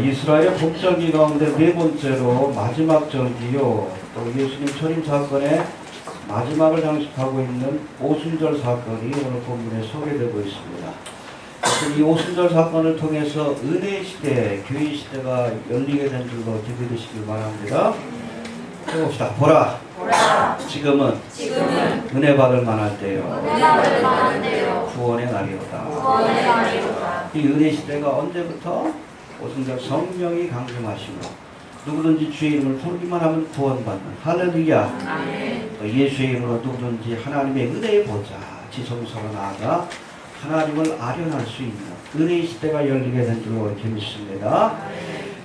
이스라엘의 복절기 가운데 네 번째로 마지막 절기요. 또 예수님 초림 사건의 마지막을 장식하고 있는 오순절 사건이 오늘 본문에 소개되고 있습니다. 이 오순절 사건을 통해서 은혜의 시대, 교회 시대가 열리게 된 줄로 믿으시길 바랍니다. 해봅시다. 보라. 지금은 은혜 받을 만할 때요. 구원의 날이로다. 이 은혜 시대가 언제부터? 오순절 성령이 강림하시고 누구든지 주의 이름을 부르기만 하면 구원받는 할렐루야. 또 예수의 이름으로 누구든지 하나님의 은혜의 보좌 지성소로 나아가 하나님을 아련할 수 있는 은혜의 시대가 열리게 된 줄로 이렇게 믿습니다.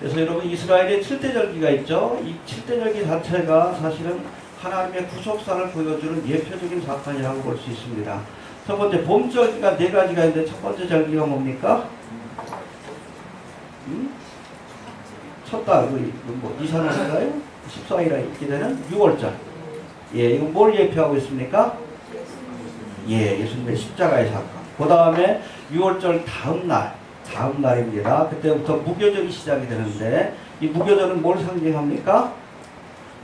그래서 여러분 이스라엘의 7대절기가 있죠. 이 7대절기 자체가 사실은 하나님의 구속사를 보여주는 예표적인 사건이라고 볼 수 있습니다. 첫 번째 봄절기가 네 가지가 있는데 첫 번째 절기가 뭡니까? 첫 달, 뭐 이산월인가요? 14일에 있게 되는 6월절. 예, 이건 뭘 예표하고 있습니까? 예, 예수님의 십자가의 사건. 그 다음에 6월절 다음 날입니다. 그때부터 무교절이 시작이 되는데, 이 무교절은 뭘 상징합니까?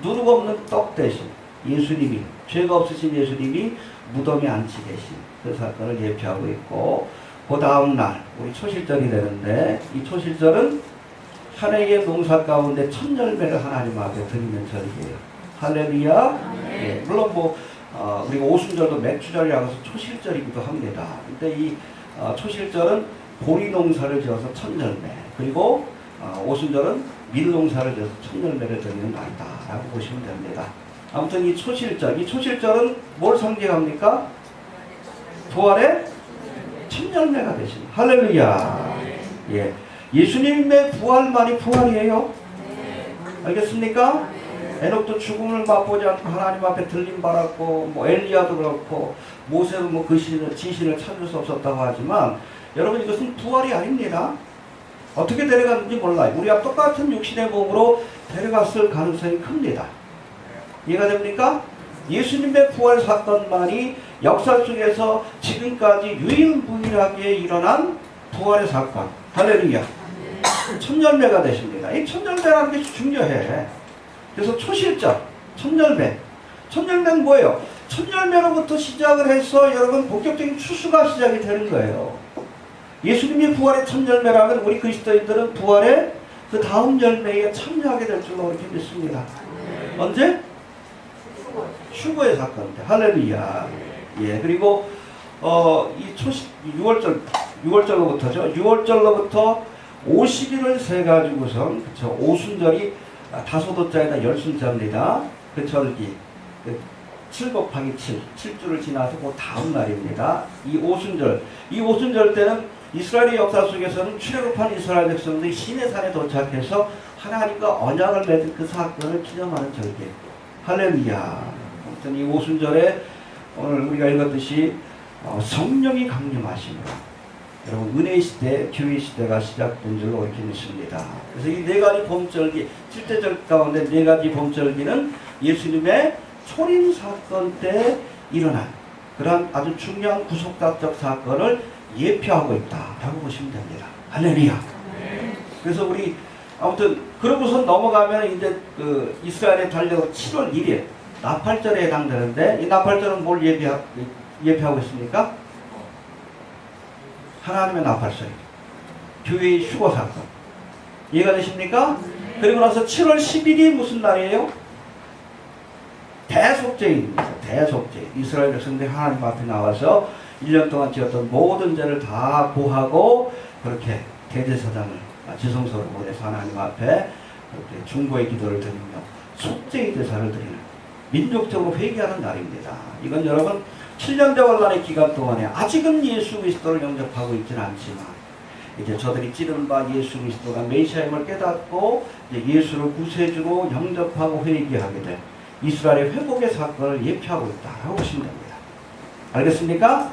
누룩 없는 떡 대신 예수님이, 죄가 없으신 예수님이 무덤에 앉히 계신 그 사건을 예표하고 있고, 그 다음 날, 우리 초실절이 되는데, 이 초실절은 한 해의 농사 가운데 첫 열매를 하나님 앞에 드리는 절이에요. 할렐루야. 예, 물론 우리가 오순절도 맥주절이라고 해서 초실절이기도 합니다. 근데 이 초실절은 보리 농사를 지어서 첫 열매, 그리고 오순절은 밀 농사를 지어서 첫 열매를 드리는 날이다라고 보시면 됩니다. 아무튼 이 초실절은 뭘 상징합니까? 부활의 첫 열매가 되신 할렐루야. 예, 예수님의 부활만이 부활이에요. 알겠습니까? 에녹도 죽음을 맛보지 않고 하나님 앞에 들림받았고, 엘리야도 그렇고, 모세도 그 지신을 찾을 수 없었다고 하지만, 여러분 이것은 부활이 아닙니다. 어떻게 데려갔는지 몰라요. 우리와 똑같은 육신의 몸으로 데려갔을 가능성이 큽니다. 이해가 됩니까? 예수님의 부활 사건만이 역사 속에서 지금까지 유일무이하게 일어난 부활의 사건. 할렐루야. 첫 열매가 되십니다. 이 첫 열매라는 게 중요해. 그래서 초실절, 첫 열매. 첫 열매는 뭐예요? 첫 열매로부터 시작을 해서 여러분 본격적인 추수가 시작이 되는 거예요. 예수님이 부활의 첫 열매라면 우리 그리스도인들은 부활의 그 다음 열매에 참여하게 될 줄로 이렇게 믿습니다. 언제? 휴거의 사건인데. 할렐루야. 예, 그리고 이 6월절로부터죠. 6월절로부터 50일을 세가지고선, 그쵸, 오순절이 다소도자에다 열순자입니다. 그 절기, 7 곱하기 7, 7주를 지나서 그 다음 날입니다. 이 오순절 때는 이스라엘의 역사 속에서는 출애굽한 이스라엘 백성들이 시내산에 도착해서 하나님과 언약을 맺은 그 사건을 기념하는 절기예요. 할렐루야. 아무튼 이 오순절에 오늘 우리가 읽었듯이 성령이 강림하십니다. 여러분 은혜의 시대, 교회 시대가 시작된 줄로 이렇게 믿습니다. 그래서 이 네 가지 봄절기, 7대절 가운데 네 가지 봄절기는 예수님의 초림 사건 때 일어난 그러한 아주 중요한 구속사적 사건을 예표하고 있다라고 보시면 됩니다. 할렐루야. 그래서 우리 아무튼 그러고서 넘어가면 이제 그 이스라엘의 달력 7월 1일 나팔절에 해당되는데, 이 나팔절은 뭘 예표하고 있습니까? 하나님의 나팔절, 교회의 휴거 사건. 이해가 되십니까? 그리고 나서 7월 10일이 무슨 날이에요? 대속죄입니다. 대속죄. 이스라엘 백성들이 하나님 앞에 나와서 1년 동안 지었던 모든 죄를 다 고하고 그렇게 대제사장을 지성소로 보내서 하나님 앞에 그렇게 중보의 기도를 드리며 속죄의 대사를 드리는 민족적으로 회개하는 날입니다. 이건 여러분 7년 대환란의 기간 동안에 아직은 예수 그리스도를 영접하고 있지는 않지만 이제 저들이 찌른 바 예수 그리스도가 메시아임을 깨닫고 이제 예수를 구세주로 영접하고 회개하게 된 이스라엘의 회복의 사건을 예표하고 있다라고 보시면 됩니다. 알겠습니까?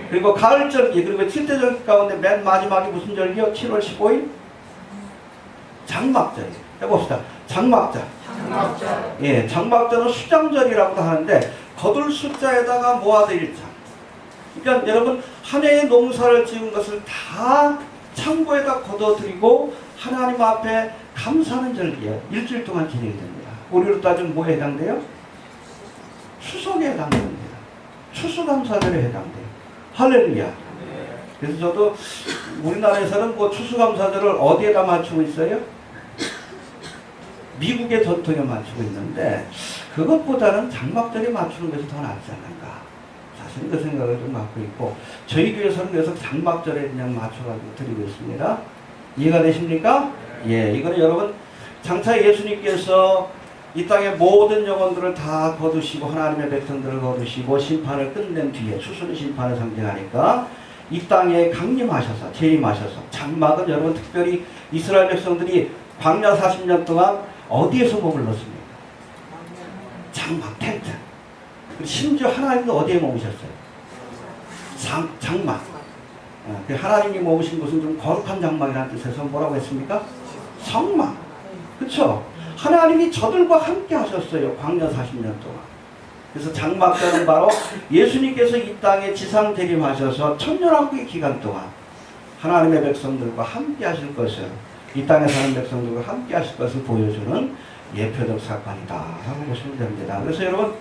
그리고 가을절기, 그리고 7대절기 가운데 맨 마지막이 무슨 절기요? 7월 15일 장막절이에요. 해봅시다. 장막절. 예, 장막절은 수장절이라고도 하는데 거둘 숫자에다가 모아드릴 장. 그러니까 여러분 한 해의 농사를 지은 것을 다 창고에다 걷어들이고 하나님 앞에 감사하는 절기에 일주일 동안 진행이 됩니다. 우리로 따지면 뭐에 해당돼요? 추석에 해당됩니다. 추수감사절에 해당돼요. 할렐루야. 그래서 저도 우리나라에서는 뭐 추수감사절을 어디에다 맞추고 있어요? 미국의 전통에 맞추고 있는데 그것보다는 장막절에 맞추는 것이 더 낫지 않는가. 사실은 그 생각을 좀 갖고 있고 저희 교회에서는 그래서 장막절에 그냥 맞춰가지고 드리고 있습니다. 이해가 되십니까? 예, 이거는 여러분 장차 예수님께서 이 땅의 모든 영혼들을 다 거두시고 하나님의 백성들을 거두시고 심판을 끝낸 뒤에 추수는 심판을 상징하니까 이 땅에 강림하셔서 재림하셔서 장막은 여러분 특별히 이스라엘 백성들이 광야 40년 동안 어디에서 머물렀습니까? 장막, 텐트. 심지어 하나님도 어디에 머무셨어요? 장막. 하나님이 머무신 곳은 좀 거룩한 장막이라는 뜻에서 뭐라고 했습니까? 성막. 그렇죠? 하나님이 저들과 함께 하셨어요. 광야 40년 동안. 그래서 장막절은 바로 예수님께서 이 땅에 지상 재림하셔서 천년왕국의 기간 동안 하나님의 백성들과 함께 하실 것을, 이 땅에 사는 백성들과 함께 하실 것을 보여주는 예표적 사건이다 하고 보시면 됩니다. 그래서 여러분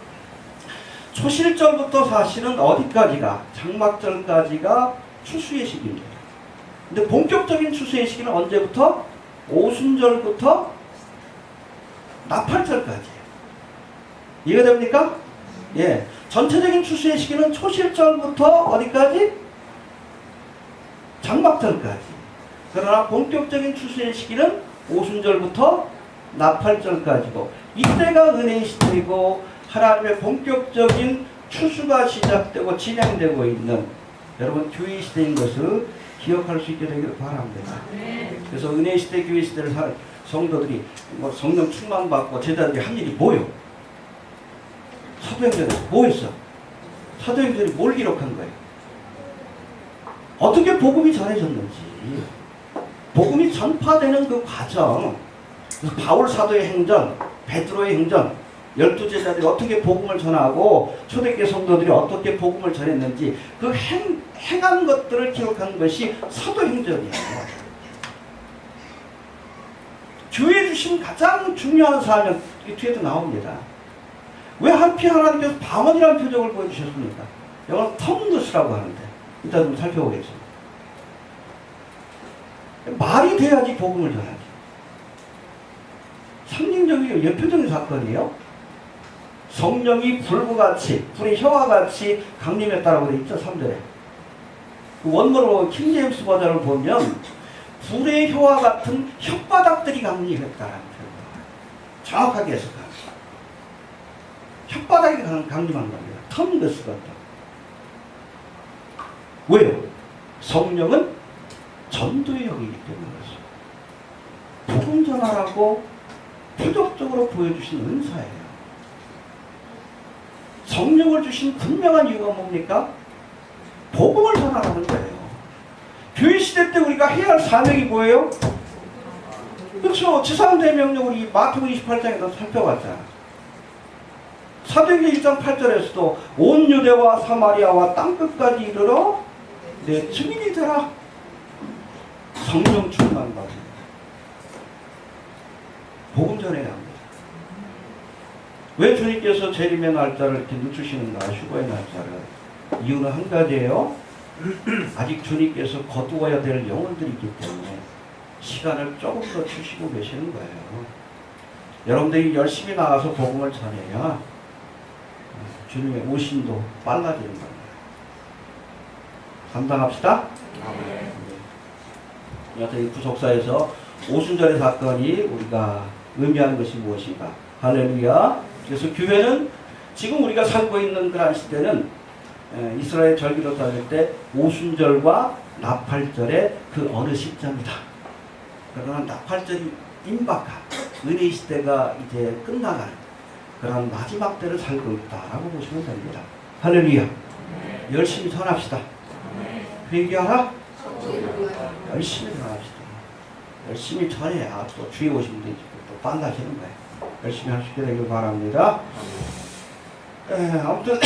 초실절부터 사실은 어디까지가, 장막절까지가 추수의 시기입니다. 근데 본격적인 추수의 시기는 언제부터? 오순절부터 나팔절까지예요. 이해가 됩니까? 예. 전체적인 추수의 시기는 초실절부터 어디까지? 장막절까지. 그러나 본격적인 추수의 시기는 오순절부터 나팔절까지고, 이때가 은혜의 시대이고 하나님의 본격적인 추수가 시작되고 진행되고 있는 여러분 교회 시대인 것을 기억할 수 있게 되기를 바랍니다. 그래서 은혜의 시대, 교회 시대를 살 성도들이 뭐 성령 충만받고 제자들이 한 일이 뭐요? 사도행전에서 뭐 했어? 사도행전이 뭘 기록한 거예요? 어떻게 복음이 전해졌는지, 복음이 전파되는 그 과정, 그래서 바울 사도의 행전, 베드로의 행전, 12제자들이 어떻게 복음을 전하고 초대교회 성도들이 어떻게 복음을 전했는지 그 행한 것들을 기록한 것이 사도행전이에요. 교회에 주신 가장 중요한 사명, 이 뒤에도 나옵니다. 왜 한피 하나님께서 방언이라는 표적을 보여주셨습니까? 이건 텅그스라고 하는데 이따 좀 살펴보겠습니다. 말이 돼야지 복음을 전하지. 상징적이고 예표적인 사건이에요. 성령이 불과 같이, 불의 혀와 같이 강림했다라고 되어 있죠, 3절에. 그 원문으로 킹제임스 버전을 보면 불의 혀와 같은 혓바닥들이 강림했다라는 표현입니다. 정확하게 해석합니다. 혓바닥이 강림한 겁니다. 텅그스 같다. 왜요? 성령은 전도의 영이기 때문에 그렇습니다. 복음 전하라고 표적적으로 보여주신 은사예요. 성령을 주신 분명한 이유가 뭡니까? 복음을 전하라는 거예요. 교회 시대 때 우리가 해야 할 사명이 뭐예요? 그렇죠. 지상대명령 우리 마태복음 28장에서 살펴봤잖아. 사도행전 1장 8절에서도 온 유대와 사마리아와 땅끝까지 이르러 내 증인이 되라. 성령 충만받은 복음 전해야 합니다. 왜 주님께서 재림의 날짜를 이렇게 늦추시는가? 휴거의 날짜를. 이유는 한 가지예요. 아직 주님께서 거두어야 될 영혼들이 있기 때문에 시간을 조금 더 주시고 계시는 거예요. 여러분들이 열심히 나가서 복음을 전해야 주님의 오심도 빨라지는 겁니다. 감당합시다. 여하튼 이 구속사에서 오순절의 사건이 우리가 의미하는 것이 무엇인가? 할렐루야. 그래서 교회는 지금 우리가 살고 있는 그런 시대는 이스라엘 절기로 따질 때 오순절과 나팔절의 그 어느 시점이다. 그러나 나팔절이 임박한 은혜의 시대가 이제 끝나가는 그런 마지막 때를 살고 있다라고 보시면 됩니다. 할렐루야. 열심히 전합시다. 회개하라. 열심히 전합시다. 열심히 전해야 또 주의 오신 분이 또 빨라지는 거예요. 열심히 할 수 있게 되길 바랍니다. 아무튼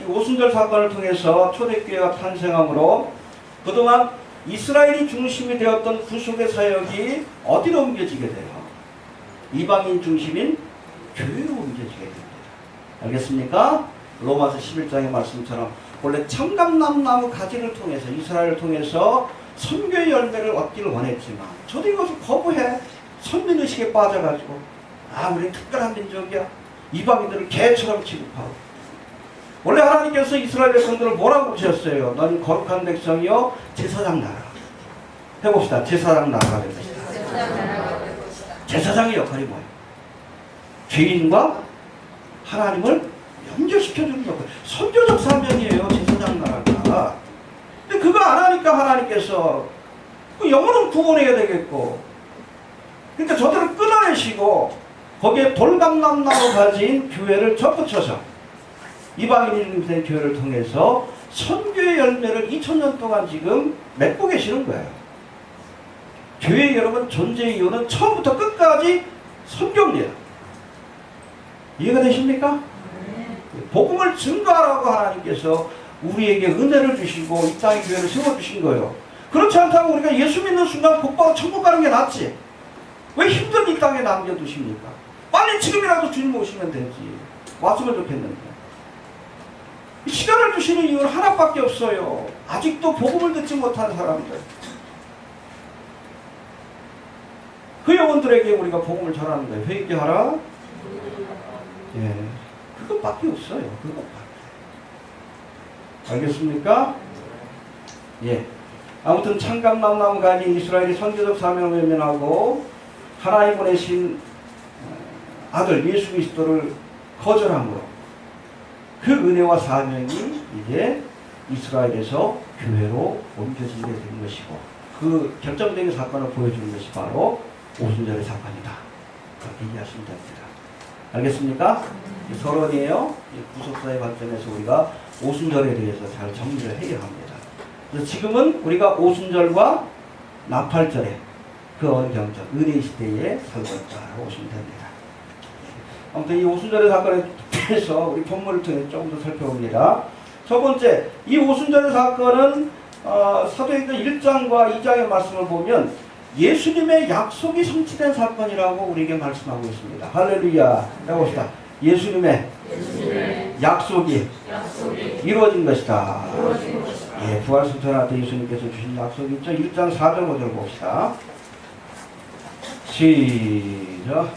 오순절 사건을 통해서 초대교회가 탄생함으로 그동안 이스라엘이 중심이 되었던 구속의 사역이 어디로 옮겨지게 돼요? 이방인 중심인 교회로 옮겨지게 됩니다. 알겠습니까? 로마서 11장의 말씀처럼 원래 청감나무 가지를 통해서 이스라엘을 통해서 선교의 열매를 얻기를 원했지만 저도 이것을 거부해 선민의식에 빠져가지고 우리 특별한 민족이야. 이방인들을 개처럼 취급하고 원래 하나님께서 이스라엘 백성들을 뭐라고 부르셨어요? 너는 거룩한 백성이요 제사장 나라. 해봅시다. 제사장 나라가 될 것이다. 제사장의 역할이 뭐예요? 죄인과 하나님을 연결시켜주는 역할. 선교적 사명이에요. 제사장 나라가. 근데 그거 안 하니까 하나님께서 그 영혼은 구원해야 되겠고 그러니까 저들을 끊어내시고 거기에 돌감람나무 가진 교회를 접붙여서 이방인이 된 교회를 통해서 선교의 열매를 2000년 동안 지금 맺고 계시는 거예요. 교회 여러분 존재의 이유는 처음부터 끝까지 선교입니다. 이해가 되십니까? 복음을 증거하라고 하나님께서 우리에게 은혜를 주시고 이 땅에 교회를 세워주신 거예요. 그렇지 않다고 우리가 예수 믿는 순간 곧바로 천국 가는 게 낫지. 왜 힘든 이 땅에 남겨두십니까? 빨리 지금이라도 주님 오시면 되지. 왔으면 좋겠는데. 시간을 주시는 이유는 하나밖에 없어요. 아직도 복음을 듣지 못한 사람들. 그 영혼들에게 우리가 복음을 전하는 거예요. 회개하라. 예, 그것밖에 없어요. 그것밖에. 알겠습니까? 예. 아무튼 창감나무 가진 이스라엘이 선교적 사명을 외면하고 하나님 보내신 아들 예수 그리스도를 거절함으로 그 은혜와 사명이 이제 이스라엘에서 교회로 옮겨지게 된 것이고 그 결정적인 사건을 보여주는 것이 바로 오순절의 사건이다. 그렇게 이해하시면 됩니다. 알겠습니까? 서론이에요. 구속사의 관점에서 우리가 오순절에 대해서 잘 정리를 해야 합니다. 그래서 지금은 우리가 오순절과 나팔절에 그 언경적 은혜 시대에 살고 있다고 보시면 됩니다. 아무튼 이 오순절의 사건에 대해서 우리 본문을 통해 조금 더 살펴봅니다. 첫 번째, 이 오순절의 사건은 사도행전 1장과 2장의 말씀을 보면 예수님의 약속이 성취된 사건이라고 우리에게 말씀하고 있습니다. 할렐루야. 해봅시다. 예수님의 약속이 이루어진 것이다. 예, 부활승천할 때 예수님께서 주신 약속이 있죠. 1장 4절 5절 봅시다. 시작.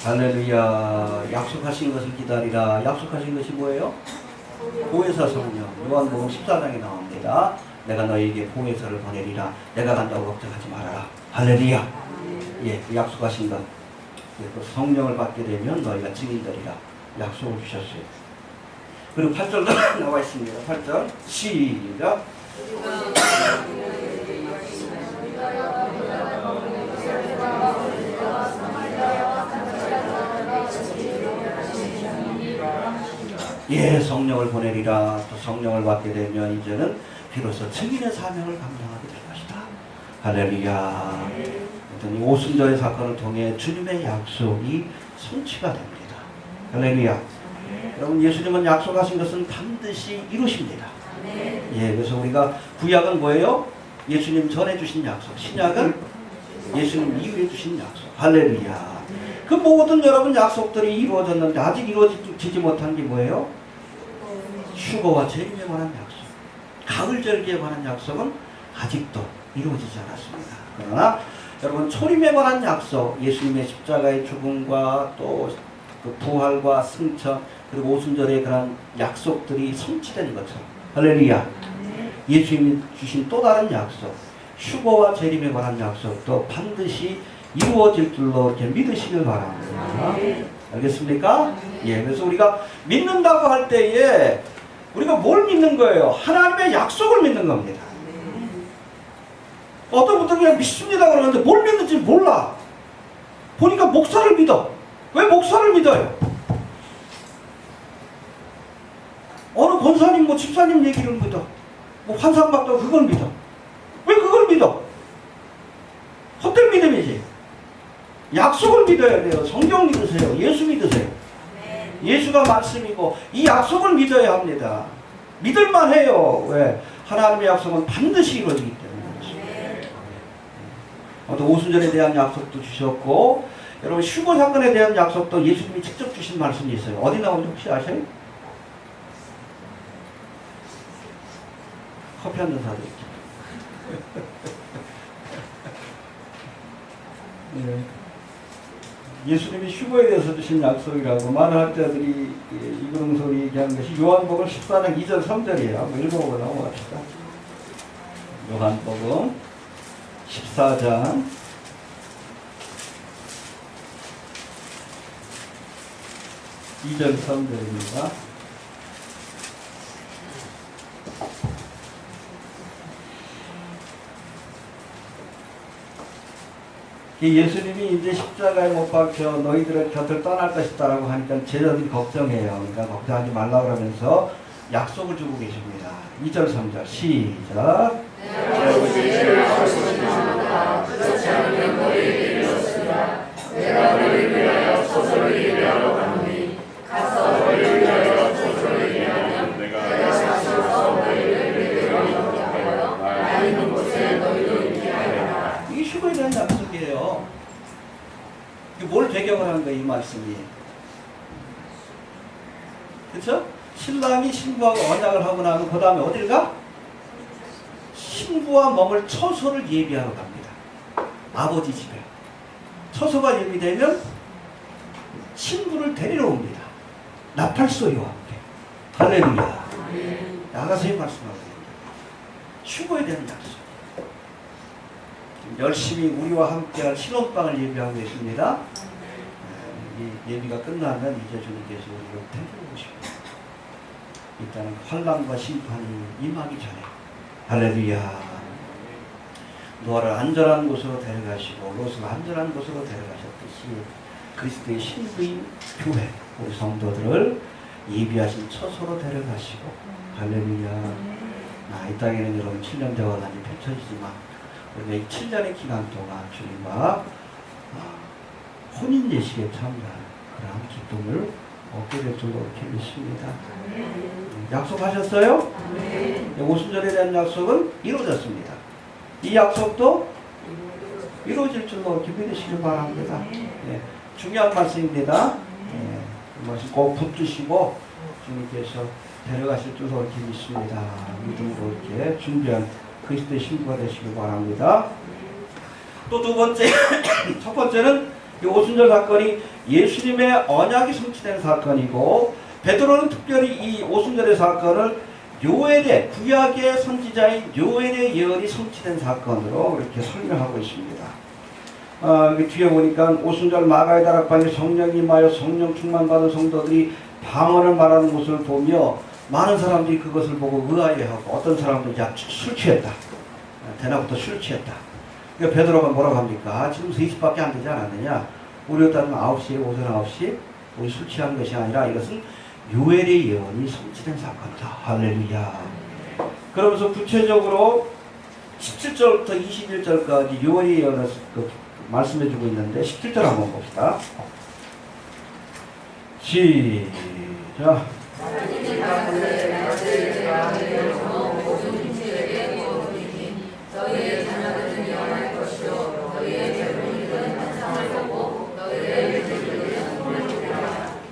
할렐루야. 약속하신 것을 기다리라. 약속하신 것이 뭐예요? 보혜사 성령. 요한복음 14장에 나옵니다. 내가 너희에게 보혜사를 보내리라. 내가 간다고 걱정하지 말아라. 할렐루야. 예, 그 약속하신 것. 예, 그 성령을 받게 되면 너희가 증인되리라. 약속을 주셨어요. 그리고 8절도 나와 있습니다. 8절 시작. 예, 성령을 보내리라. 또 성령을 받게 되면 이제는 비로소 증인의 사명을 감당하게 될 것이다. 할렐루야. 이 오순절의 사건을 통해 주님의 약속이 성취가 됩니다. 할렐루야. 여러분, 예수님은 약속하신 것은 반드시 이루십니다. 예, 그래서 우리가 구약은 뭐예요? 예수님 전에 주신 약속. 신약은 예수님 이후에 주신 약속. 할렐루야. 그 모든 여러분 약속들이 이루어졌는데 아직 이루어지지 못한 게 뭐예요? 휴거와 재림에 관한 약속. 가을절기에 관한 약속은 아직도 이루어지지 않았습니다. 그러나 여러분 초림에 관한 약속, 예수님의 십자가의 죽음과 또 그 부활과 승천 그리고 오순절의 그런 약속들이 성취된 것처럼 할렐루야. 예수님이 주신 또 다른 약속, 휴거와 재림에 관한 약속도 반드시 이루어질 줄로 이렇게 믿으시길 바랍니다. 알겠습니까? 예, 그래서 우리가 믿는다고 할 때에 우리가 뭘 믿는 거예요? 하나님의 약속을 믿는 겁니다. 어떤 분들은 그냥 믿습니다 그러는데 뭘 믿는지 몰라. 보니까 목사를 믿어. 왜 목사를 믿어요? 어느 권사님, 집사님 얘기를 믿어. 뭐 환상받고 그걸 믿어. 왜 그걸 믿어? 헛된 믿음이지. 약속을 믿어야 돼요. 성경 믿으세요. 예수 믿으세요. 예수가 말씀이고 이 약속을 믿어야 합니다. 믿을만 해요. 왜? 하나님의 약속은 반드시 이루어지기 때문에. 또 오순절에 대한 약속도 주셨고, 여러분 휴거 사건에 대한 약속도 예수님이 직접 주신 말씀이 있어요. 어디 나오는지 혹시 아세요? 커피 한잔 사드릴게요. 네. 예수님이 휴거에 대해서 주신 약속이라고 많은 학자들이 이근홍설이 얘기한 것이 요한복음 14장 2절 3절이에요. 한번 읽어보고 넘어갑시다. 요한복음 14장 2절 3절입니다. 예수님이 이제 십자가에 못 박혀 너희들의 곁을 떠날 것이다라고 하니까 제자들이 걱정해요. 그러니까 걱정하지 말라 그러면서 약속을 주고 계십니다. 2절 3절 시작. 내가 너희를 위하여 소설을 예비하러 가노니 가서 너희를 위하여 소설을 예비하면 내가 가서 너희를 위하여 나 있는 곳에 너희도 있게 하리라. 이게 휴거에 대한 약속이에요. 이게 뭘 배경을 한 거예요, 이 말씀이? 그렇죠? 신랑이 신부하고 언약을 하고 나면 그 다음에 어딜 가? 신부와 머물 처소를 예비하러 갑니다. 아버지 집에. 처소가 예비되면 신부를 데리러 옵니다. 나팔소리와 함께. 할렐루야. 나가서 말씀하고 있습니다. 휴거에 대한 약속. 열심히 우리와 함께할 신혼방을 예비하고 계십니다. 이 예비가 끝나면 이제 주님께서 우리를 데리러 오십니다. 일단은 환난과 심판이 임하기 전에 할렐루야. 노아를 안전한 곳으로 데려가시고 롯을 안전한 곳으로 데려가셨듯이 그리스도의 신부인 교회 우리 성도들을 예비하신 처소로 데려가시고 할렐루야. 이 땅에는 여러분 7년 대화관이 펼쳐지지만 우리가 이 7년의 기간 동안 주님과 혼인 예식에 참여하는 그러한 기쁨을 얻게 될 줄로 이렇게 믿습니다. 약속하셨어요? 오순절에 대한 약속은 이루어졌습니다. 이 약속도 이루어질 줄로 이렇게 믿으시길 바랍니다. 중요한 말씀입니다. 이 말씀 꼭 붙드시고 주님께서 데려가실 줄로 이렇게 믿습니다. 믿음으로 이렇게 준비한 그리스도의 신부가 되시길 바랍니다. 또 두 번째, 첫 번째는 이 오순절 사건이 예수님의 언약이 성취된 사건이고, 베드로는 특별히 이 오순절의 사건을 요엘의 구약의 선지자인 요엘의 예언이 성취된 사건으로 이렇게 설명하고 있습니다. 뒤에 보니까 오순절 마가의 다락방에 성령이 임하여 성령 충만받은 성도들이 방언을 말하는 모습을 보며 많은 사람들이 그것을 보고 의아해하고 어떤 사람들이 술 취했다. 대낮부터 술 취했다. 그러니까 베드로가 뭐라고 합니까? 지금 3시밖에 안 되지 않았느냐? 우리로 따지면 9시에 오전 9시 우리 술 취한 것이 아니라 이것은 요엘의 예언이 성취된 사건이다. 할렐루야. 그러면서 구체적으로 17절부터 21절까지 요엘의 예언을 말씀해주고 있는데 17절 한번 봅시다. 시작.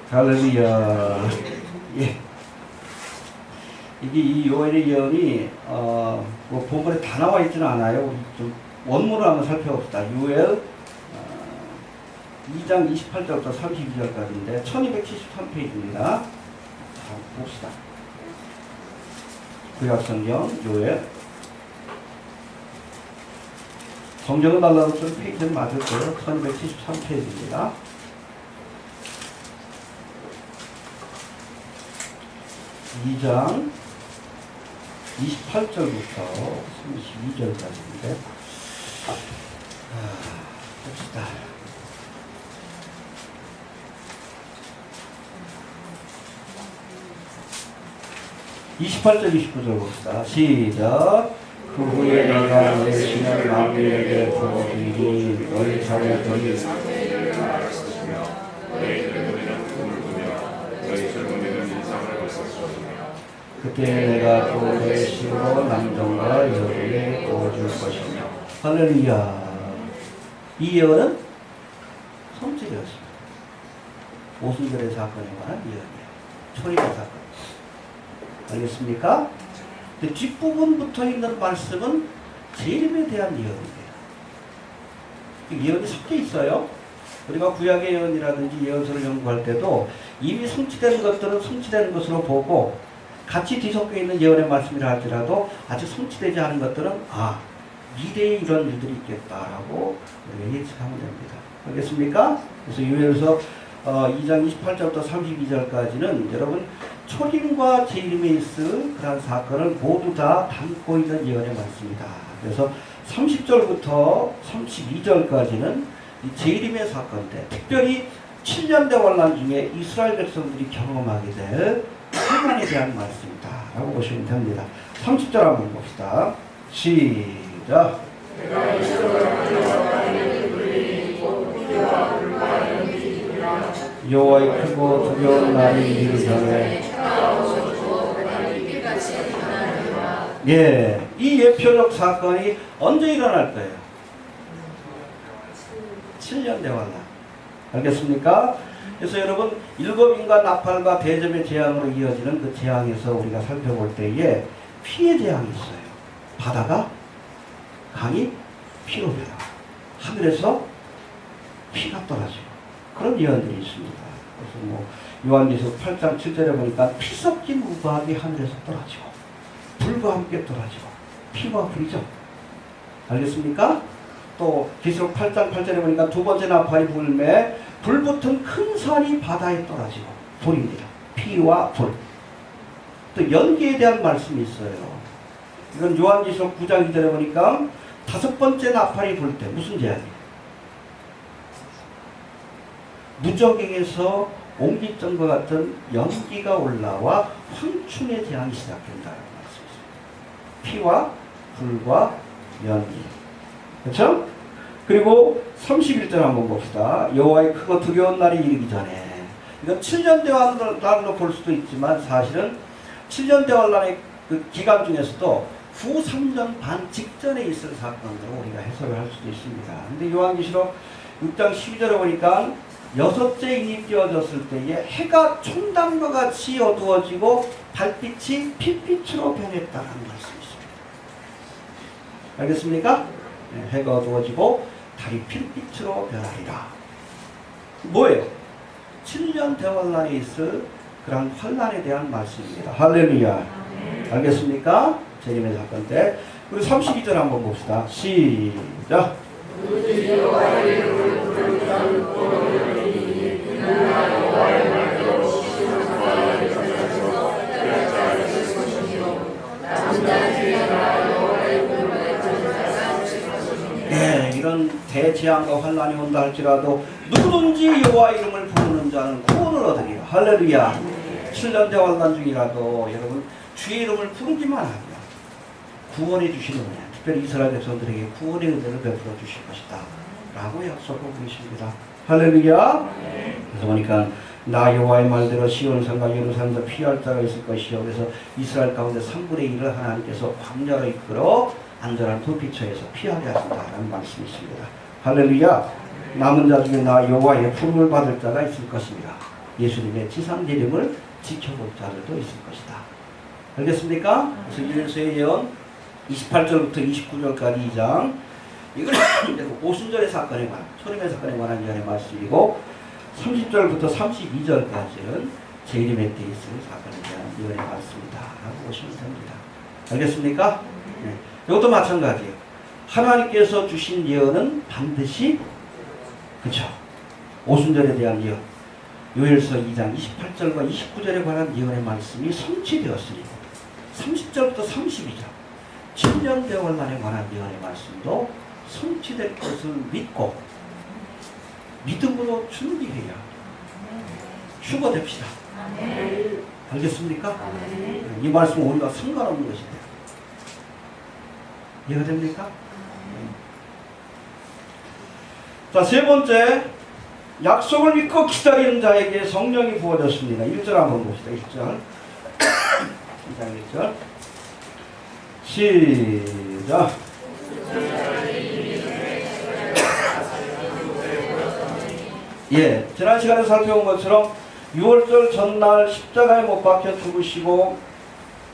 할렐루야. 예. 이게 이 요엘의 예언이 뭐 본문에 다 나와 있지는 않아요. 우리 좀 원문을 한번 살펴봅시다. 요엘 2장 28절부터 32절까지인데 1273페이지입니다. 자, 봅시다. 구약성경 요엘. 성경은 달라붙은 페이지는 맞을 거예요. 1273페이지입니다. 2장 28절부터 32절까지인데 봅시다. 28절 29절 봅시다. 시작. 그 후에 내가 내 신을 만민에게 보여주리니 너희 자녀들이 그때 내가 또 내 신으로 남정과 여종에 보여줄 것이며. 할렐루야. 이 예언은 성취되었습니다. 오순절의 사건에 관한 예언이에요. 초리의 사건. 알겠습니까? 뒷부분부터 있는 말씀은 재림에 대한 예언이에요. 예언이 섞여 있어요. 우리가 구약의 예언이라든지 예언서를 연구할 때도 이미 성취된 것들은 성취된 것으로 보고 같이 뒤섞여 있는 예언의 말씀이라 할지라도 아직 성취되지 않은 것들은 미래에 이런 일들이 있겠다라고 우리가 예측하면 됩니다. 알겠습니까? 그래서 요엘서 2장 28절부터 32절까지는 여러분 초림과 재림에 있을 그러한 사건을 모두 다 담고 있는 예언의 말씀이다. 그래서 30절부터 32절까지는 이 재림의 사건인데 특별히 7년대 환란 중에 이스라엘 백성들이 경험하게 될 환란에 대한 말씀이다 라고 보시면 됩니다. 30절 한번 봅시다. 시작. 여호와의 크고 두려운 날이 이르기 전에 이 예표적 사건이 언제 일어날 거예요? 7년 대환란. 알겠습니까? 그래서 여러분 일곱인과 나팔과 대접의 재앙으로 이어지는 그 재앙에서 우리가 살펴볼 때에 피의 재앙이 있어요. 바다가 강이 피로 변화. 하늘에서 피가 떨어지고 그런 예언들이 있습니다. 그래서 요한계시록 8장 7절에 보니까 피 섞인 우박이 하늘에서 떨어지고 불과 함께 떨어지고 피와 불이죠. 알겠습니까? 또 계시록 8장 8절에 보니까 두 번째 나팔이 불매 불붙은 큰 산이 바다에 떨어지고 불입니다. 피와 불. 또 연기에 대한 말씀이 있어요. 이건 요한계시록 9장 2절에 보니까 다섯 번째 나팔이 불 때 무슨 재앙이에요? 무적행에서 옹기장과 같은 연기가 올라와 황충의 재앙이 시작된다는 말씀이죠. 피와 불과 연기. 그렇죠? 그리고 31절 한번 봅시다. 여호와의 크고 두려운 날이 이르기 전에. 이건 7년 대환란으로 볼 수도 있지만 사실은 7년 대환란의 그 기간 중에서도 후 3년 반 직전에 있을 사건으로 우리가 해석을 할 수도 있습니다. 근데 요한계시록 6장 12절에 보니까 여섯째 인이 띄어졌을 때에 해가 총담과 같이 어두워지고 달빛이 핏빛으로 변했다는 말씀이 있습니다. 알겠습니까? 해가 어두워지고 달이 핏빛으로 변하리라. 뭐예요? 7년 대환란에 있을 그런 환란에 대한 말씀입니다. 할렐루야. 알겠습니까? 재림의 사건 때. 그리고 32절 한번 봅시다. 시작. 이런 대재앙과 환란이 온다 할지라도 누구든지 여호와 이름을 부르는 자는 구원을 얻으리라. 할렐루야. 7년 대환란 중이라도 여러분 주의 이름을 부르기만 하면 구원해 주시는 분이야. 특별히 이스라엘 백성들에게 구원의 은혜를 베풀어 주실 것이다 라고 약속하고 계십니다. 할렐루야. 그래서 보니까 나 여호와의 말대로 시온산과 예루살렘에서 피할 자가 있을 것이요. 그래서 이스라엘 가운데 3분의 1을 하나님께서 광야로 이끌어 안전한 불빛처에서 피하게 하신다라는 말씀이 있습니다. 할렐루야. 남은 자 중에 나 여호와의 부름을 받을 자가 있을 것입니다. 예수님의 지상 재림을 지켜볼 자들도 있을 것이다. 알겠습니까? 그래서 요엘서의 예언 28절부터 29절까지 2장 이거는 오순절의 사건에 관한 초림의 사건에 관한 예언의 말씀이고 30절부터 32절까지는 재림의 때 있을 사건에 대한 예언의 말씀이다 라고 보시면 됩니다. 알겠습니까? 네. 이것도 마찬가지예요. 하나님께서 주신 예언은 반드시 그렇죠. 오순절에 대한 예언 요엘서 2장 28절과 29절에 관한 예언의 말씀이 성취되었으니 30절부터 32절 7년 대환란에 관한 예언의 말씀도 성취될 것을 믿고 믿음으로 준비해야 휴거됩시다. 알겠습니까? 이 말씀은 우리가 상관없는 것이다. 이해가 됩니까? 자, 세 번째, 약속을 믿고 기다리는 자에게 성령이 부어졌습니다. 1절 한번 봅시다. 1절. 2장 1절. 시작. 예, 지난 시간에 살펴본 것처럼 6월절 전날 십자가에 못 박혀 죽으시고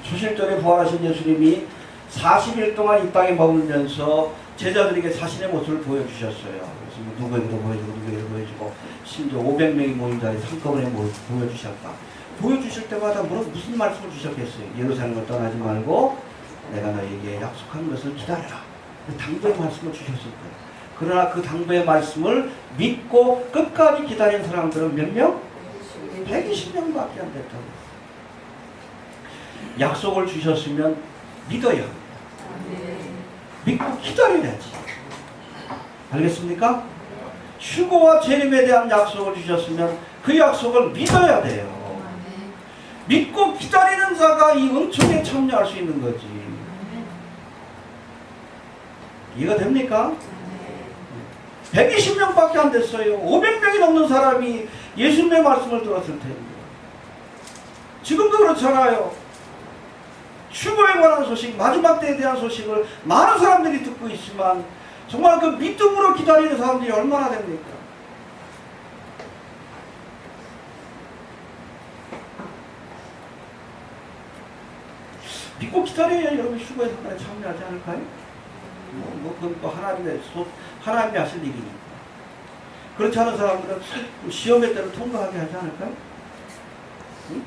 주실절에 부활하신 예수님이 40일 동안 이 땅에 머물면서 제자들에게 자신의 모습을 보여주셨어요. 그래서 누구에게도 보여주고 누구에게도 보여주고 심지어 500명이 모인 자리에 한꺼번에 보여주셨다. 보여주실 때마다 무슨 말씀을 주셨겠어요? 예루살렘을 떠나지 말고 내가 너에게 약속한 것을 기다려라. 당부의 말씀을 주셨을 거예요. 그러나 그 당부의 말씀을 믿고 끝까지 기다린 사람들은 몇 명? 120명밖에 안 됐다고. 약속을 주셨으면 믿어야 합니다. 믿고 기다려야지. 알겠습니까? 휴거와 재림에 대한 약속을 주셨으면 그 약속을 믿어야 돼요. 믿고 기다리는 자가 이 은총에 참여할 수 있는 거지. 이해가 됩니까? 120명밖에 안 됐어요. 500명이 넘는 사람이 예수님의 말씀을 들었을 텐데. 지금도 그렇잖아요. 휴거에 관한 소식, 마지막 때에 대한 소식을 많은 사람들이 듣고 있지만 정말 그 믿음으로 기다리는 사람들이 얼마나 됩니까? 믿고 기다려야 여러분 휴거에 참여하지 않을까요? 그건 또 하나님이 하실 일이니까. 그렇지 않은 사람들은 시험의 때를 통과하게 하지 않을까요? 응?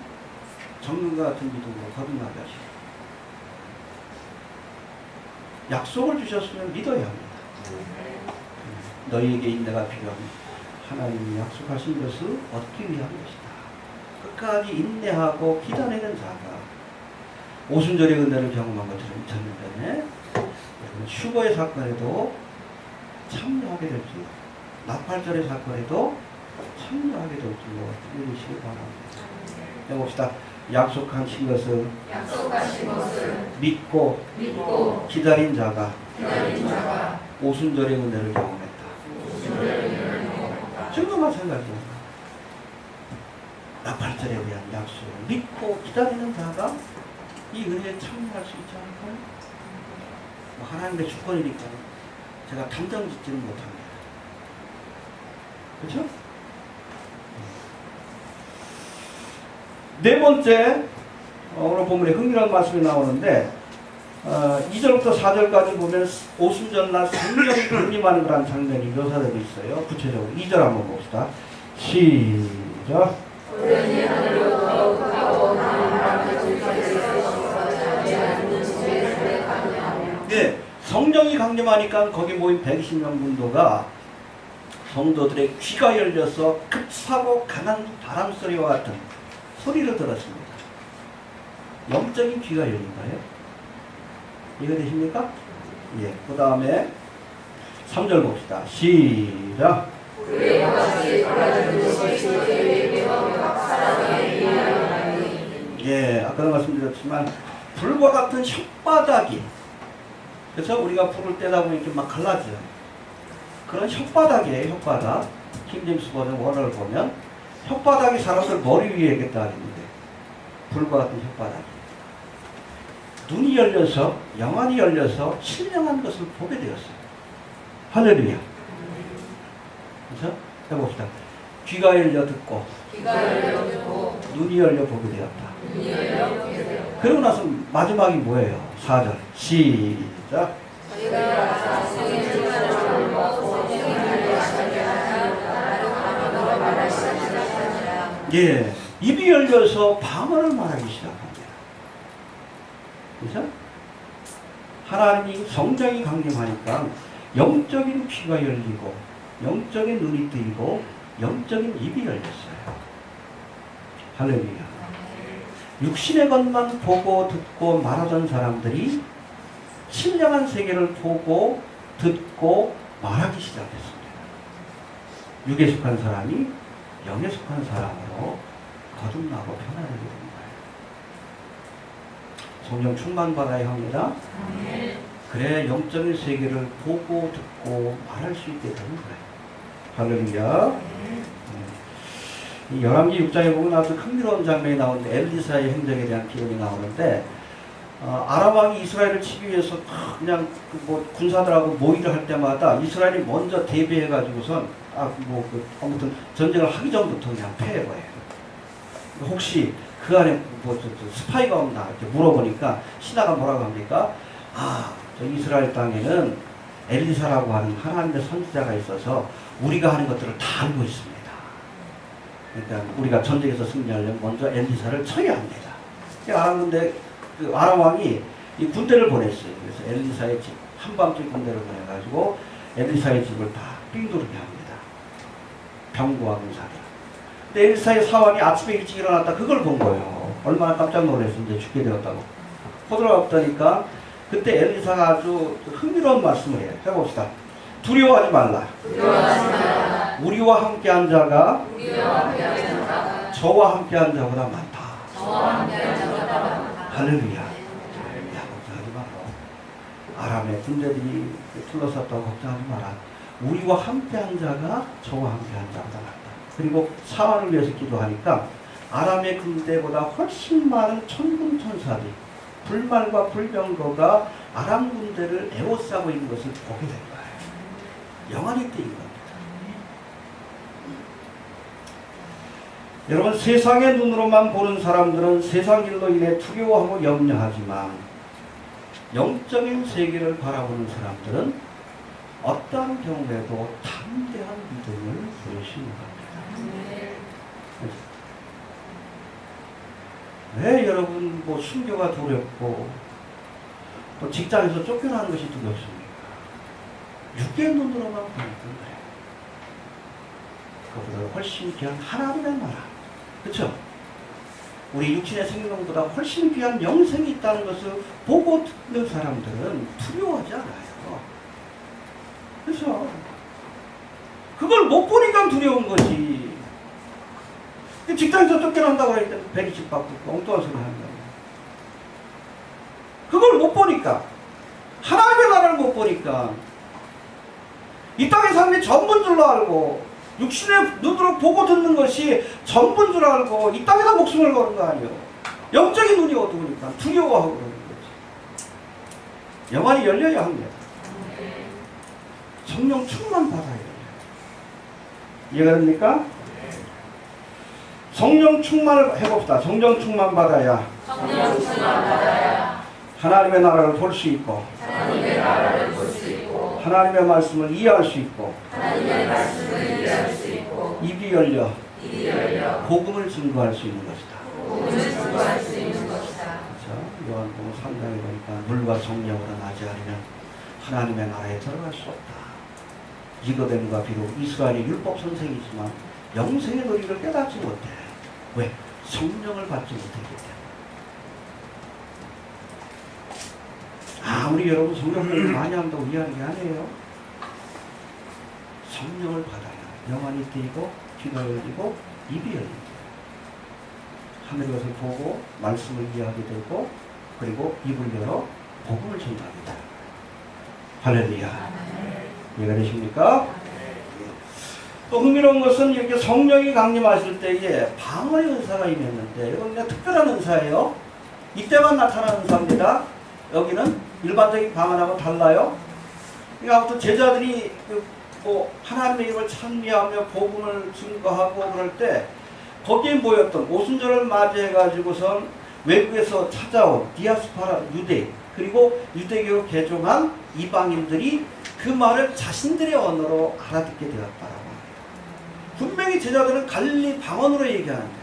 정금과 같은 믿음으로 거듭나게 하시고. 약속을 주셨으면 믿어야 합니다. 너희에게 인내가 필요합니다. 하나님이 약속하신 것을 얻기 위한 것이다. 끝까지 인내하고 기다리는 자가 오순절의 은혜를 경험한 것처럼 2000년 전에 휴거의 사건에도 참여하게 될 줄, 나팔절의 사건에도 참여하게 될 줄로 믿으시기 바랍니다. 해봅시다. 약속하신 것을 믿고 기다린 자가 오순절의 은혜를 경험했다. 지금도 마찬가지입니다. 나팔절에 대한 약속을 믿고 기다리는 자가 이 은혜에 참여할 수 있지 않을까요? 하나님의 주권이니까 제가 단정 짓지는 못합니다. 그렇죠? 네 번째, 오늘 본문에 흥미로운 말씀이 나오는데 2절부터 4절까지 보면 오순절날 성령이 강림하는 그런 장면이 묘사되고 있어요. 구체적으로 2절 한번 봅시다. 시작. 네, 성령이 강림하니까 거기 모인 120명 군도가 성도들의 귀가 열려서 급하고 강한 바람소리와 같은 소리를 들었습니다. 영적인 귀가 열린 거예요. 이해가 되십니까? 예. 그 다음에 3절 봅시다. 시작. 예, 아까도 말씀드렸지만 불과 같은 혓바닥이, 그래서 우리가 불을 떼다 보면 이렇게 막 갈라져요. 그런 혓바닥이에요. 혓바닥. 킹제임스 버전 원어를 보면 혓바닥이 사람들 머리 위에 이렇게 따르는데 불과 같은 혓바닥이 눈이 열려서, 영안이 열려서 신령한 것을 보게 되었어요. 할렐루야. 그래서 해봅시다. 귀가 열려 듣고 눈이 열려 보게 되었다. 그러고 나서 마지막이 뭐예요? 4절 시작. 예, 입이 열려서 방언을 말하기 시작합니다. 그래서 하나님이 성령이 강림하니까 영적인 귀가 열리고 영적인 눈이 뜨이고 영적인 입이 열렸어요. 할렐루야. 육신의 것만 보고 듣고 말하던 사람들이 신령한 세계를 보고 듣고 말하기 시작했습니다. 육에 속한 사람이 영에 속한 사람으로 거듭나고 변화되게 됩니다. 성령 충만받아야 합니다. 그래 영적인 세계를 보고 듣고 말할 수 있게 되는 거예요. 할렐루야. 이 열왕기 6장에 보면 아주 흥미로운 장면이 나오는데 엘리사의 행적에 대한 기록이 나오는데 아람 왕이 이스라엘을 치기 위해서 그냥 뭐 군사들하고 모의를 할 때마다 이스라엘이 먼저 대비해 가지고선 아무튼 전쟁을 하기 전부터 그냥 패해버려요. 혹시 그 안에 스파이가 없나 이렇게 물어보니까 신하가 뭐라고 합니까? 저 이스라엘 땅에는 엘리사라고 하는 하나님의 선지자가 있어서 우리가 하는 것들을 다 알고 있습니다. 그러니까 우리가 전쟁에서 승리하려면 먼저 엘리사를 쳐야 합니다. 아람 왕이 이 군대를 보냈어요. 그래서 엘리사의 집, 한밤중 군대를 보내가지고 엘리사의 집을 다 삥두르게 합니다. 병거와 군사들. 근데 엘리사의 사환이 아침에 일찍 일어났다 그걸 본 거예요. 얼마나 깜짝 놀랐어. 이제 죽게 되었다고. 호들갑다니까 그때 엘리사가 아주 흥미로운 말씀을 해요. 해봅시다. 두려워하지 말라. 우리와 함께한 자가 저와 함께한 자보다 많다. 할렐루야. 걱정하지 마라. 아람의 군대들이 둘러쌌다고 걱정하지 마라. 우리와 함께한 자가 저와 함께한 자보다 많다. 그리고 사환을 위해서 기도하니까 아람의 군대보다 훨씬 많은 천군 천사들이 불말과 불병거가 아람 군대를 에워싸고 있는 것을 보게 된 거예요. 영안이 뜨인 겁니다. 여러분 세상의 눈으로만 보는 사람들은 세상 일로 인해 두려워하고 염려하지만 영적인 세계를 바라보는 사람들은 어떠한 경우에도 담대한 믿음을 보여주는 겁니다. 왜 여러분 순교가 두렵고 또 직장에서 쫓겨나는 것이 두렵습니까? 육의 눈으로만 보는 거예요. 그보다 훨씬 귀한 하나님의 나라. 그렇죠? 우리 육신의 생명보다 훨씬 귀한 영생이 있다는 것을 보고 듣는 사람들은 두려워하지 않아요. 그렇죠? 그걸 못 보니까 두려운 거지. 직장에서 쫓겨난다고 할 때 120 받고 엉뚱한 소리 하는 거예요. 그걸 못 보니까 하나님의 나라를 못 보니까 이 땅의 삶이 전부인 줄로 알고 육신의 눈으로 보고 듣는 것이 전부인 줄 알고 이 땅에다 목숨을 거는 거 아니에요. 영적인 눈이 어두우니까 두려워하고 그러는 거지. 영안이 열려야 합니다. 성령 충만 받아야 돼요. 이해가 됩니까? 성령 충만을 해봅시다. 성령 충만 받아야 하나님의 나라를 볼 수 있고 하나님의 말씀을 이해할 수 있고 입이 열려 복음을 증거할 수 있는 것이다. 요한복음 3장에 보니까 물과 성령으로 나지 않으면 하나님의 나라에 들어갈 수 없다. 니고데모가 비록 이스라엘의 율법 선생이지만 영생의 도리를 깨닫지 못해. 왜? 성령을 받지 못했기 때문에. 아무리 여러분 성령을 많이 한다고 이해하는 게 아니에요. 성령을 받아야 영안이 뜨이고 귀가 열리고 입이 열립니다. 하늘의 것을 보고 말씀을 이해하게 되고 그리고 입을 열어 복음을 전합니다. 할렐루야. 이해가 되십니까? 또 흥미로운 것은 이렇게 성령이 강림하실 때에 방언의 은사가 임했는데 이건 그냥 특별한 은사예요. 이때만 나타나는 은사입니다. 여기는 일반적인 방언하고 달라요. 그러니까 아무튼 제자들이 하나님의 이름을 찬미하며 복음을 증거하고 그럴 때 거기에 모였던 오순절을 맞이해가지고선 외국에서 찾아온 디아스파라 유대 그리고 유대교를 개종한 이방인들이 그 말을 자신들의 언어로 알아듣게 되었다라고 합니다. 분명히 제자들은 갈릴리 방언으로 얘기하는데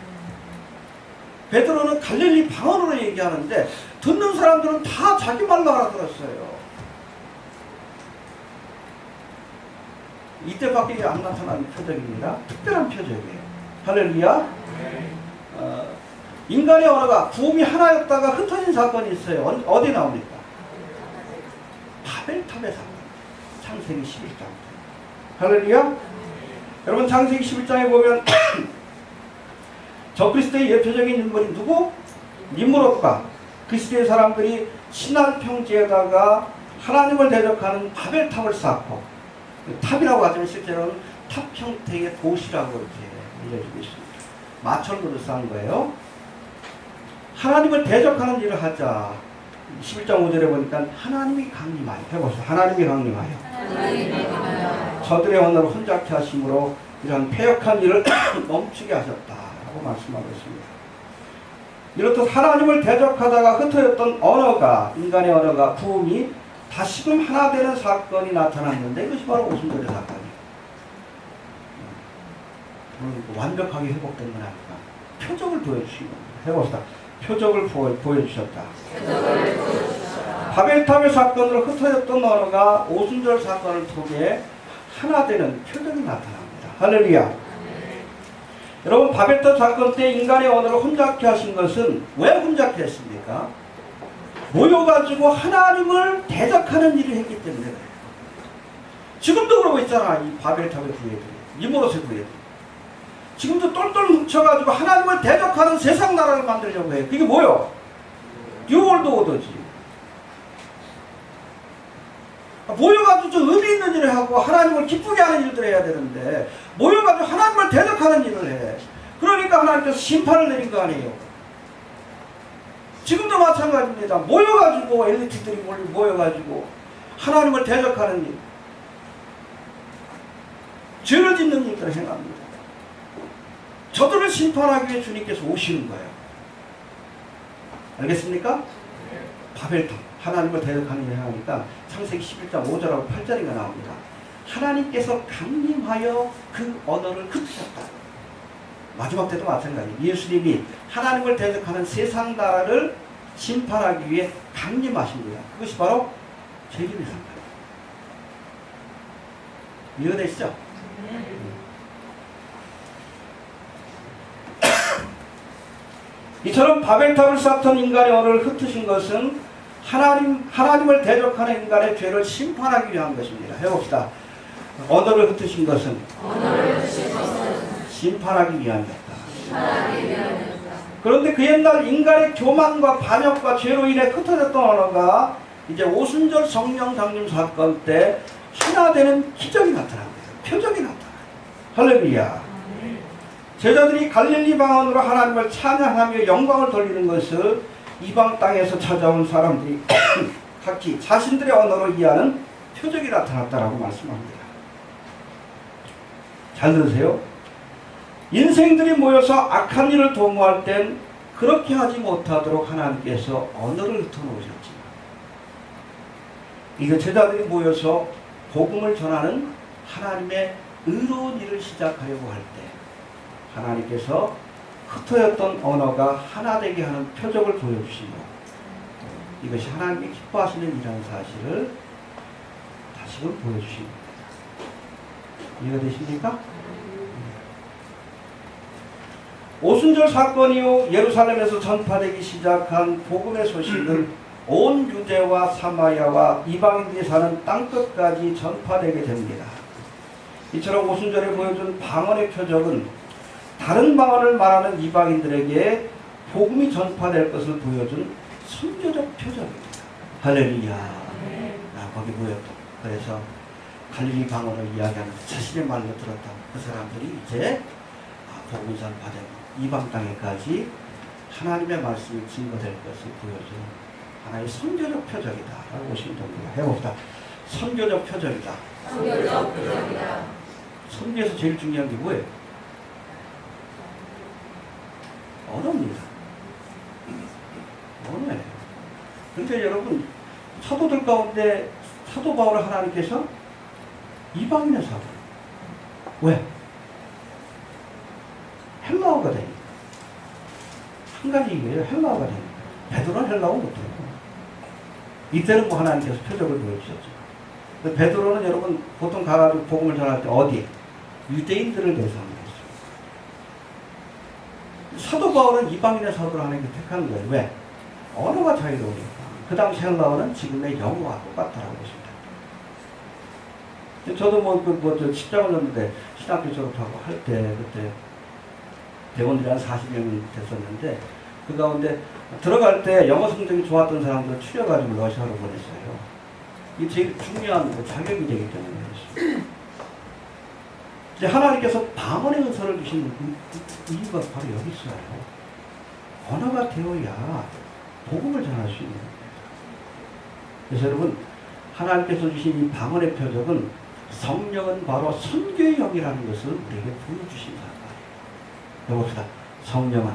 베드로는 갈릴리 방언으로 얘기하는데 듣는 사람들은 다 자기 말로 알아들었어요. 이때밖에 안 나타나는 표적입니다. 특별한 표적이에요. 할렐루야. 인간의 언어가 구음이 하나였다가 흩어진 사건이 있어요. 어디 나옵니까? 바벨탑의 사건. 창세기 11장. 할렐루야. 여러분 창세기 11장에 보면 적그리스도의 예표적인 인물이 누구? nimrod과 그 시대의 사람들이 신안 평지에다가 하나님을 대적하는 바벨탑을 쌓고, 탑이라고 하지만 실제로는 탑 형태의 도시라고 이렇게 알려지고 있습니다. 마천루를 쌓은 거예요. 하나님을 대적하는 일을 하자. 11장 5절에 보니까 하나님이 강림하여, 해보세요. 하나님이 강림하여 저들의 언어를 혼잡케 하심으로 이런 패역한 일을 멈추게 하셨다라고 말씀하고 있습니다. 이렇듯 하나님을 대적하다가 흩어졌던 언어가, 인간의 언어가, 부음이 다시금 하나 되는 사건이 나타났는데 이것이 바로 오순절의 사건이에요. 완벽하게 회복된 건 아니까 표적을 보여주신 겁니다. 해봅시다. 표적을 보여주셨다. 바벨탑의 사건으로 흩어졌던 언어가 오순절 사건을 통해 하나 되는 표적이 나타납니다. 할렐루야. 여러분, 바벨탑 사건 때 인간의 언어를 혼잡케 하신 것은 왜 혼잡케 했습니까? 모여가지고 하나님을 대적하는 일을 했기 때문에 그래요. 지금도 그러고 있잖아. 이 바벨탑의 부회들이, 이모롯의 부회들이. 지금도 똘똘 뭉쳐가지고 하나님을 대적하는 세상 나라를 만들려고 해요. 그게 뭐요? 뉴월드 오더지. 모여가지고 좀 의미 있는 일을 하고 하나님을 기쁘게 하는 일들을 해야 되는데 모여가지고 하나님을 대적하는 일을 해. 그러니까 하나님께서 심판을 내린 거 아니에요. 지금도 마찬가지입니다. 모여가지고 엘리트들이 모여가지고 하나님을 대적하는 일, 죄를 짓는 일들을 행합니다. 저들을 심판하기 위해 주님께서 오시는 거예요. 알겠습니까? 바벨탑, 하나님을 대적하는 일을 하니까 창세기 11장 5절하고 8절인가 나옵니다. 하나님께서 강림하여 그 언어를 흩으셨다. 마지막 때도 마찬가지예요. 예수님이 하나님을 대적하는 세상 나라를 심판하기 위해 강림하신 거예요. 그것이 바로 재림의 사건이에요. 이해되시죠? 이처럼 바벨탑을 쌓던 인간의 언어를 흩으신 것은 하나님을 대적하는 인간의 죄를 심판하기 위한 것입니다. 해봅시다. 언어를 흩으신 것은 심판하기 위함이었다. 그런데 그 옛날 인간의 교만과 반역과 죄로 인해 흩어졌던 언어가 이제 오순절 성령 강림 사건 때 하나 되는 기적이 나타납니다. 표적이 나타나요. 할렐루야. 제자들이 갈릴리 방언으로 하나님을 찬양하며 영광을 돌리는 것을 이방 땅에서 찾아온 사람들이 각기 자신들의 언어로 이해하는 표적이 나타났다라고 말씀합니다. 잘 들으세요. 인생들이 모여서 악한 일을 도모할 땐 그렇게 하지 못하도록 하나님께서 언어를 흩어놓으셨지만, 이거 제자들이 모여서 복음을 전하는 하나님의 의로운 일을 시작하려고 할 때 하나님께서 흩어졌던 언어가 하나 되게 하는 표적을 보여주시고, 이것이 하나님이 기뻐하시는 일이라는 사실을 다시금 보여주십니다. 이해가 되십니까? 오순절 사건 이후 예루살렘에서 전파되기 시작한 복음의 소식은 온 유대와 사마리아와 이방인들이 사는 땅끝까지 전파되게 됩니다. 이처럼 오순절에 보여준 방언의 표적은 다른 방언을 말하는 이방인들에게 복음이 전파될 것을 보여준 선교적 표적입니다. 할렐루야. 거기 모였다. 그래서 갈릴리 방언을 이야기하면서 자신의 말로 들었던 그 사람들이 이제 복음이 전파되고 이방 땅에까지 하나님의 말씀이 증거될 것을 보여주는 하나의 선교적 표적이다 라고 보시면 됩니다. 해봅시다. 선교적 표적이다. 선교적 표적이다. 선교에서 제일 중요한 게 뭐예요? 언어입니다. 언어예요. 그러니까 여러분, 사도들 가운데 사도 바울을 하나님께서 이방인의 사도. 왜? 헬라어가 되니까. 한 가지 이유예요. 헬라어가 되니까. 베드로는 헬라어 못해요. 이때는 뭐 하나님께서 표적을 보여주셨죠. 베드로는 여러분 보통 가가지고 복음을 전할 때 어디? 유대인들을 대상으로 했어요. 사도 바울은 이방인의 사도를 하나님께 택한 거예요. 왜? 언어가 자유로우니까. 그 당시 헬라어는 지금의 영어와 똑같다라고 보십니다. 저도 저 직장을 줬는데 신학교 졸업하고 할 때 그때 대원들이 한 40명이 됐었는데 그 가운데 들어갈 때 영어 성적이 좋았던 사람들 추려가지고 러시아로 보냈어요. 이게 제일 중요한 자격이 되기 때문에 그렇습니다. 이제 하나님께서 방언의 은사를 주시는 이유가 바로 여기 있어요. 언어가 되어야 복음을 전할 수 있는 거예요. 그래서 여러분, 하나님께서 주신 이 방언의 표적은 성령은 바로 선교의 영이라는 것을 우리에게 보여주신다는 거예요. 해봅시다. 성령은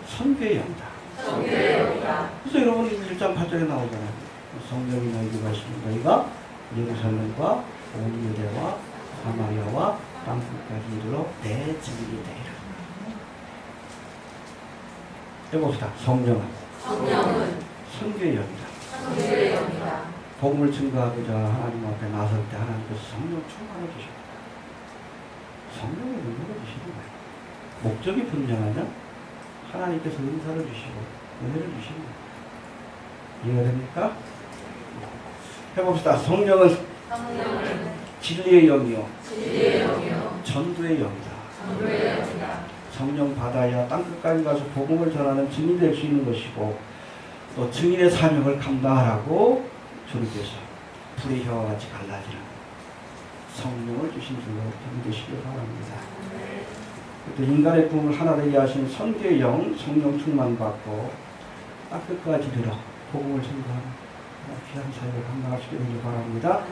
선교의 영이다. 그래서 여러분 1장 8절에 나오잖아요. 성령이 너희에게 가시면 너희가 예루살렘과 온 유대와 사마리아와 땅 끝까지 이르러 내 증인이 되리라. 해봅시다. 성령은 선교의 영이다. 복음을 증거하고자 하나님 앞에 나설 때 하나님께서 성령 충만해 주십니다. 성령의 능력을 주시는 거예요. 목적이 분명하면 하나님께서 은사를 주시고 은혜를 주시는 거예요. 이해가 됩니까? 해봅시다. 성령은 진리의 영이요 전도의 영이다. 성령 받아야 땅끝까지 가서 복음을 전하는 증인이 될 수 있는 것이고 또 증인의 사명을 감당하라고 주님께서 불의 혀와 같이 갈라지는 성령을 주신 줄로 믿으시기 바랍니다. 또 인간의 꿈을 하나 되게 하신 선교의 영, 성령 충만 받고 땅끝까지 들어 복음을 전하는 귀한 사역을 감당하시기 바랍니다.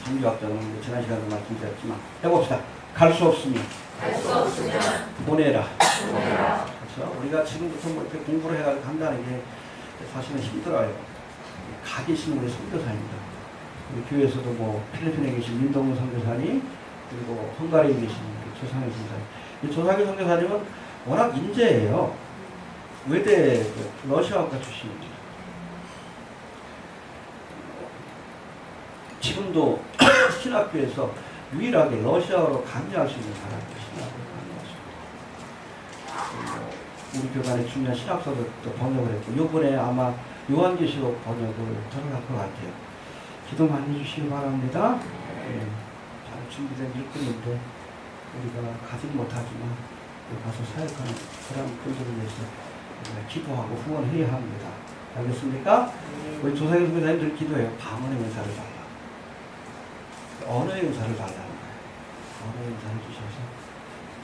성교학자는 지난 시간에 말씀드렸지만 해봅시다. 갈 수 없으면 보내라. 그렇죠? 우리가 지금부터 뭐 이렇게 공부를 해가지고 한다는 게 사실은 힘들어요. 가 계신 우리 선교사입니다. 우리 교회에서도 뭐 필리핀에 계신 민동훈 선교사님, 그리고 헝가리에 계신 조상현 선교사님. 이 조상현 선교사님은 워낙 인재예요. 외대 러시아학과 출신입니다. 지금도 신학교에서 유일하게 러시아어로 강의할 수 있는 사람이 신학으로 강의하십니다. 우리 교단의 중요한 신학서도 번역을 했고 이번에 아마 요한계시록 번역을 들어갈 것 같아요. 기도 많이 해주시기 바랍니다. 잘 준비된 일꾼인데 우리가 가진 못하지만 가서 사역하는 그런 분들을 위해서 기도하고 후원해야 합니다. 알겠습니까? 우리 조상현 선교사님들 기도해요. 방언의 은사를 달라. 언어의 은사를 달라는 거예요. 언어의 은사를 주셔서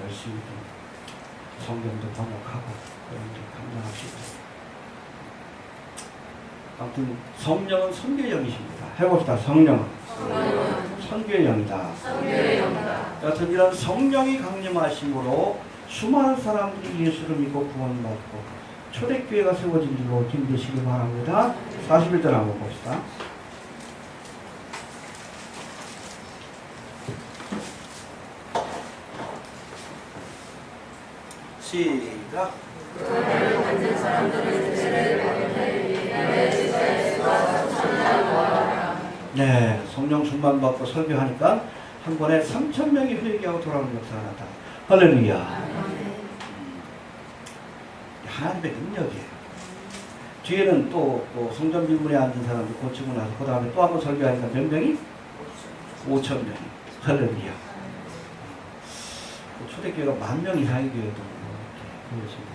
열심히 성경도 번역하고 그런 일 감당합시다. 아무튼 성령은 선교의 영이십니다. 해봅시다. 성령은 선교의 영이다. 여튼 이런 성령이 강림하심으로 수많은 사람들이 예수를 믿고 구원받고 초대교회가 세워진 줄로 힘내시기 바랍니다. 41절 한번 봅시다. 시작. 네, 성령 충만 받고 설교하니까 한 번에 3,000명이 회개하고 돌아오는 역사가 나타나. 할렐루야. 하나님의 능력이에요. 뒤에는 또 성전 빌문에 앉은 사람들 고치고 나서 그 다음에 또 한 번 설교하니까 몇 명이? 5,000명이. 할렐루야. 초대교회가 10,000명 이상의 교회도 그렇습니다.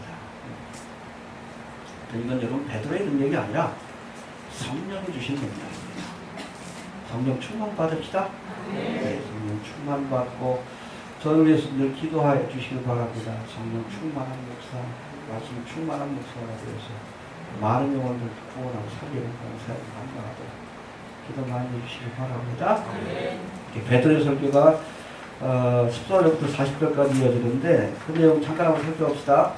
이건 여러분 베드로의 능력이 아니라 성령이 주신 능력입니다. 성령 충만 받읍시다. 네, 성령 충만 받고 저를 위해서 늘 기도하여 주시길 바랍니다. 성령 충만한 목사, 말씀 충만한 목사가 되어서 많은 영혼들 구원하고 살리는 그런 사역을 감당하도록 기도 많이 해주시길 바랍니다. 베드로의 설교가 14절부터 40절까지 이어지는데 그 내용 잠깐 한번 살펴봅시다.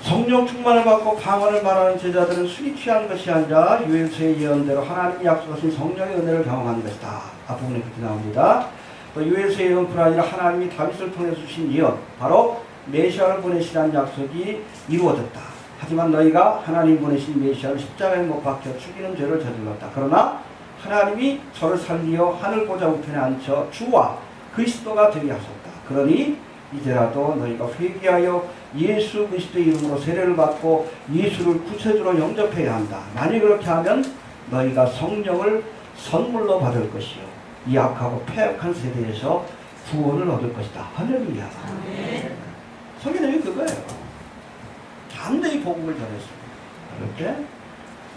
성령 충만을 받고 방언을 말하는 제자들은 술이 취한 것이 아니라 요엘서의 예언대로 하나님이 약속하신 성령의 은혜를 경험하는 것이다. 앞부분에 그렇게 나옵니다. 또 요엘서의 예언뿐 아니라 하나님이 다윗을 통해 주신 예언, 바로 메시아를 보내시라는 약속이 이루어졌다. 하지만 너희가 하나님 보내신 메시아를 십자가에 못 박혀 죽이는 죄를 저질렀다. 그러나 하나님이 저를 살리어 하늘 보좌 우편에 앉혀 주와 그리스도가 되게 하셨다. 그러니 이제라도 너희가 회개하여 예수 그리스도의 이름으로 세례를 받고 예수를 구세주로 영접해야 한다. 만약 그렇게 하면 너희가 성령을 선물로 받을 것이요 이 악하고 패역한 세대에서 구원을 얻을 것이다. 할렐루야. 성경 내용이 그거예요. 담대히 복음을 전했습니다. 그럴 때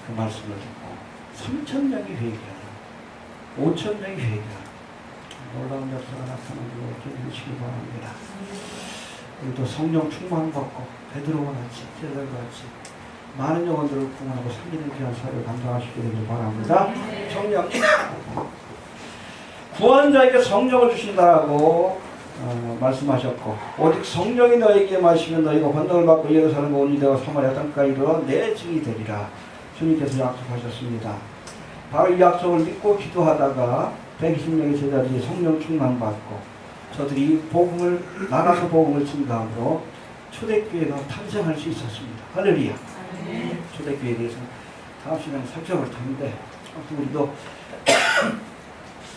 그 말씀을 듣고 3,000명이 회개하라. 5,000명이 회개하라. 놀라운 역사가 나타나는 걸 기대하시기 바랍니다. 우리도 성령 충만받고 베드로와 같이 제자들과 같이 많은 영혼들을 구원하고 살리는 귀한 사역을 감당하시게 되길 바랍니다. 성령 구원자에게 성령을 주신다라고 말씀하셨고 오직 성령이 너에게 마시면 너희가 권능을 받고 예루살렘과 온 유대와 사마리아 땅까지 이르러 내 증이 되리라. 주님께서 약속하셨습니다. 바로 이 약속을 믿고 기도하다가 120명의 제자들이 성령 충만받고 저들이 복음을 나가서 복음을 증거함으로 초대교회가 탄생할 수 있었습니다. 할렐루야. 초대교회에 대해서 다음 시간에 살펴볼 텐데 우리도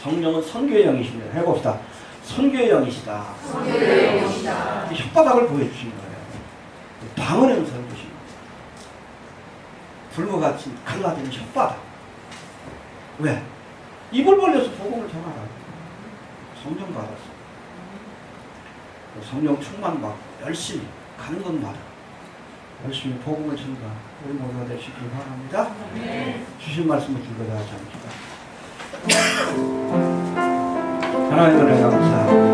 성령은 선교의 영이십니다. 해봅시다. 선교의 영이시다. 혓바닥을 보여주신 거예요. 방언의 음성을 주신 거예요. 불과 같이 갈라지는 혓바닥. 왜? 입을 벌려서 복음을 전하라. 성령 받았어. 성령 충만받고 열심히 가는 곳마다 열심히 복음을 전가 우리 모두가 되시길 바랍니다. 주신 말씀을 들고자 합니다. 하나님을 감사합니다.